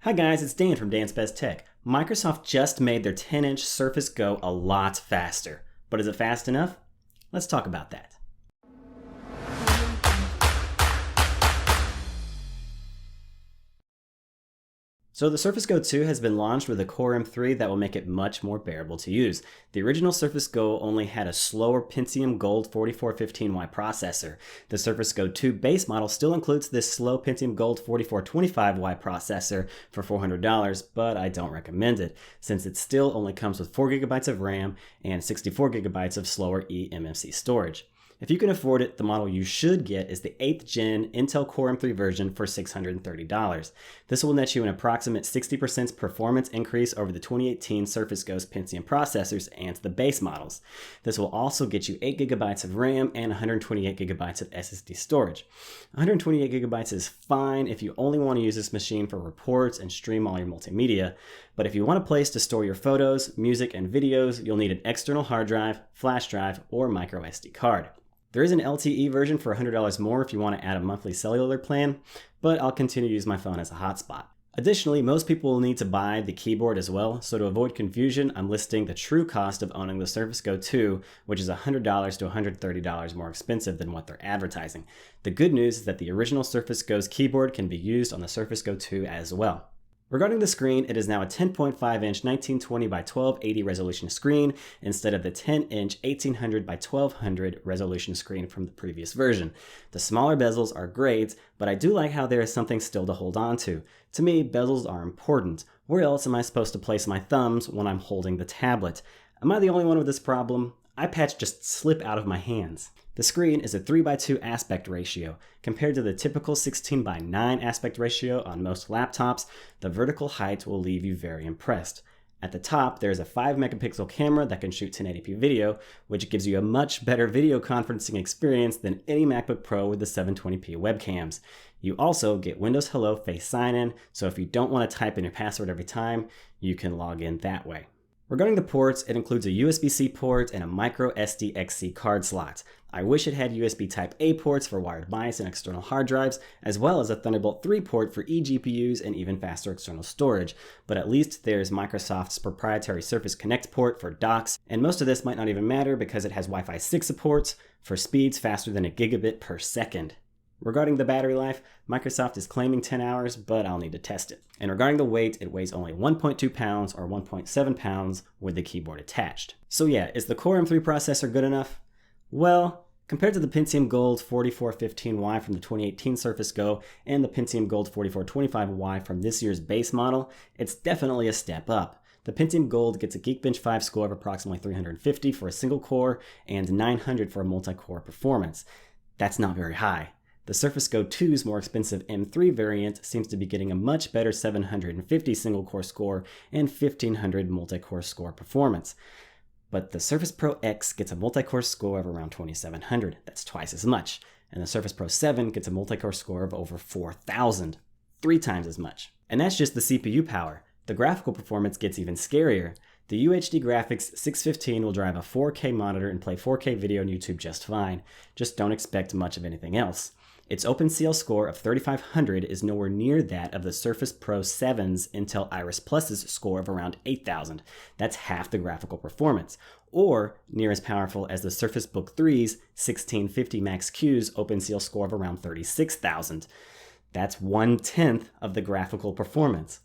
Hi guys, it's Dan from Dan's Best Tech. Microsoft just made their 10-inch Surface Go a lot faster. But is it fast enough? Let's talk about that. So the Surface Go 2 has been launched with a Core M3 that will make it much more bearable to use. The original Surface Go only had a slower Pentium Gold 4415Y processor. The Surface Go 2 base model still includes this slow Pentium Gold 4425Y processor for $400, but I don't recommend it, since it still only comes with 4GB of RAM and 64GB of slower eMMC storage. If you can afford it, the model you should get is the 8th gen Intel Core M3 version for $630. This will net you an approximate 60% performance increase over the 2018 Surface Go's Pentium processors and the base models. This will also get you 8GB of RAM and 128GB of SSD storage. 128GB is fine if you only want to use this machine for reports and stream all your multimedia, but if you want a place to store your photos, music, and videos, you'll need an external hard drive, flash drive, or micro SD card. There is an LTE version for $100 more if you want to add a monthly cellular plan, but I'll continue to use my phone as a hotspot. Additionally, most people will need to buy the keyboard as well, so to avoid confusion, I'm listing the true cost of owning the Surface Go 2, which is $100 to $130 more expensive than what they're advertising. The good news is that the original Surface Go's keyboard can be used on the Surface Go 2 as well. Regarding the screen, it is now a 10.5-inch 1920 by 1280 resolution screen instead of the 10-inch 1800 by 1200 resolution screen from the previous version. The smaller bezels are great, but I do like how there is something still to hold on to. To me, bezels are important. Where else am I supposed to place my thumbs when I'm holding the tablet? Am I the only one with this problem? iPads just slip out of my hands. The screen is a 3:2 aspect ratio. Compared to the typical 16:9 aspect ratio on most laptops, the vertical height will leave you very impressed. At the top, there is a 5-megapixel camera that can shoot 1080p video, which gives you a much better video conferencing experience than any MacBook Pro with the 720p webcams. You also get Windows Hello Face Sign-In, so if you don't want to type in your password every time, you can log in that way. Regarding the ports, it includes a USB-C port and a micro SD-XC card slot. I wish it had USB Type-A ports for wired mice and external hard drives, as well as a Thunderbolt 3 port for eGPUs and even faster external storage, but at least there's Microsoft's proprietary Surface Connect port for docks, and most of this might not even matter because it has Wi-Fi 6 support for speeds faster than a gigabit per second. Regarding the battery life, Microsoft is claiming 10 hours, but I'll need to test it. And regarding the weight, it weighs only 1.2 pounds or 1.7 pounds with the keyboard attached. So yeah, is the Core M3 processor good enough? Well, compared to the Pentium Gold 4415Y from the 2018 Surface Go and the Pentium Gold 4425Y from this year's base model, it's definitely a step up. The Pentium Gold gets a Geekbench 5 score of approximately 350 for a single core and 900 for a multi-core performance. That's not very high. The Surface Go 2's more expensive M3 variant seems to be getting a much better 750 single-core score and 1500 multi-core score performance. But the Surface Pro X gets a multi-core score of around 2700. That's twice as much. And the Surface Pro 7 gets a multi-core score of over 4000. 3 times as much. And that's just the CPU power. The graphical performance gets even scarier. The UHD Graphics 615 will drive a 4K monitor and play 4K video on YouTube just fine. Just don't expect much of anything else. Its OpenCL score of 3500 is nowhere near that of the Surface Pro 7's Intel Iris Plus's score of around 8000. That's half the graphical performance, or near as powerful as the Surface Book 3's 1650 Max-Q's OpenCL score of around 36,000. That's 1/10 of the graphical performance.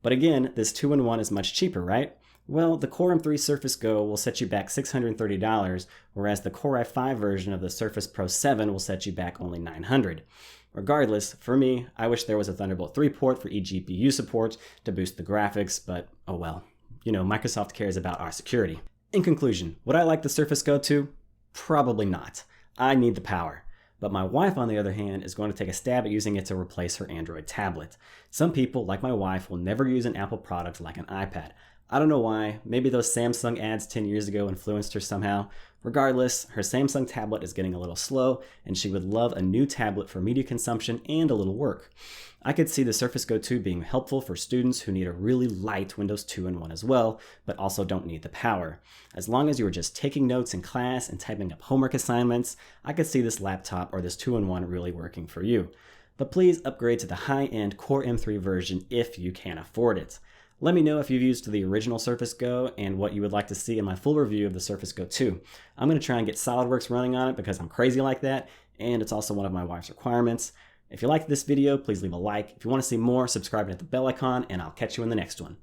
But again, this 2-in-1 is much cheaper, right? Well, the Core M3 Surface Go will set you back $630, whereas the Core i5 version of the Surface Pro 7 will set you back only $900. Regardless, for me, I wish there was a Thunderbolt 3 port for eGPU support to boost the graphics, but oh well. You know, Microsoft cares about our security. In conclusion, would I like the Surface Go 2? Probably not. I need the power. But my wife, on the other hand, is going to take a stab at using it to replace her Android tablet. Some people, like my wife, will never use an Apple product like an iPad. I don't know why. Maybe those Samsung ads 10 years ago influenced her somehow. Regardless, her Samsung tablet is getting a little slow, and she would love a new tablet for media consumption and a little work. I could see the Surface Go 2 being helpful for students who need a really light Windows 2-in-1 as well, but also don't need the power. As long as you are just taking notes in class and typing up homework assignments, I could see this laptop or this 2-in-1 really working for you. but please upgrade to the high-end Core M3 version if you can afford it. Let me know if you've used the original Surface Go and what you would like to see in my full review of the Surface Go 2. I'm going to try and get SolidWorks running on it because I'm crazy like that, and it's also one of my wife's requirements. If you liked this video, please leave a like. If you want to see more, subscribe and hit the bell icon, and I'll catch you in the next one.